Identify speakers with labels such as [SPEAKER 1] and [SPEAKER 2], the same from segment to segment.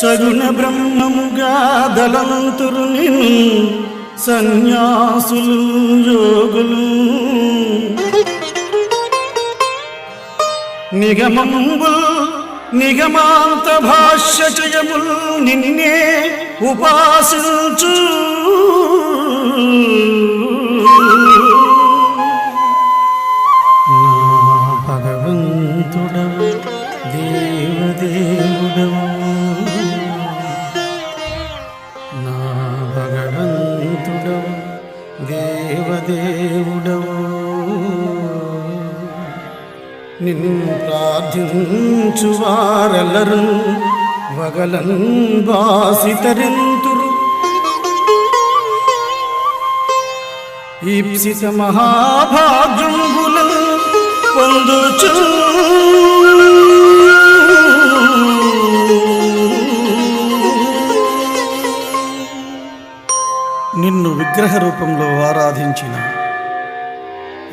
[SPEAKER 1] సగుణ బ్రహ్మముగా దళంతురు నిన్ను సన్యాసులు యోగులు నిగమంబుల్ నిగమాంత భాష్య జయముల్ నిన్నే ఉపాసించు నా భగవంతుడవు దేవదేవుడవు నా భగవంతుడవు దేవదేవుడవు నిన్ను ప్రార్థించు వారెల్లరూ వగలన్ బాసితరింతురు ఈప్సిత మహాభాగ్యంబులను పొందుచు నిన్ను విగ్రహ రూపంలో ఆరాధించిన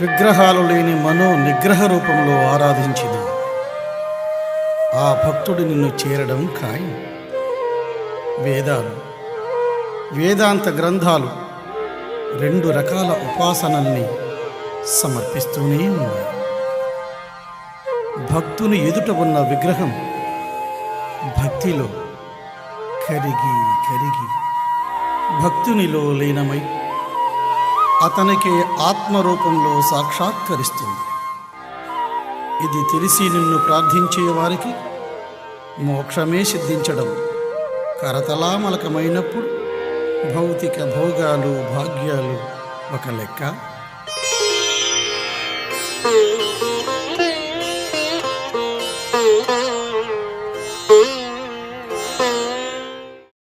[SPEAKER 1] విగ్రహాలు లేని మనో నిగ్రహ రూపంలో ఆరాధించిన ఆ భక్తుడు నిన్ను చేరడం ఖాయం. వేదాలు వేదాంత గ్రంథాలు రెండు రకాల ఉపాసనల్ని సమర్పిస్తూనే ఉన్నాయి. భక్తుని ఎదుట ఉన్న విగ్రహం భక్తిలో కరిగి కరిగి భక్తునిలో లీనమై అతనికి ఆత్మరూపంలో సాక్షాత్కరిస్తుంది. ఇది తెలిసి నిన్ను ప్రార్థించే వారికి మోక్షమే సిద్ధించడం కరతలామలకమైనప్పుడు భౌతిక భోగాలు భాగ్యాలు ఒక లెక్క.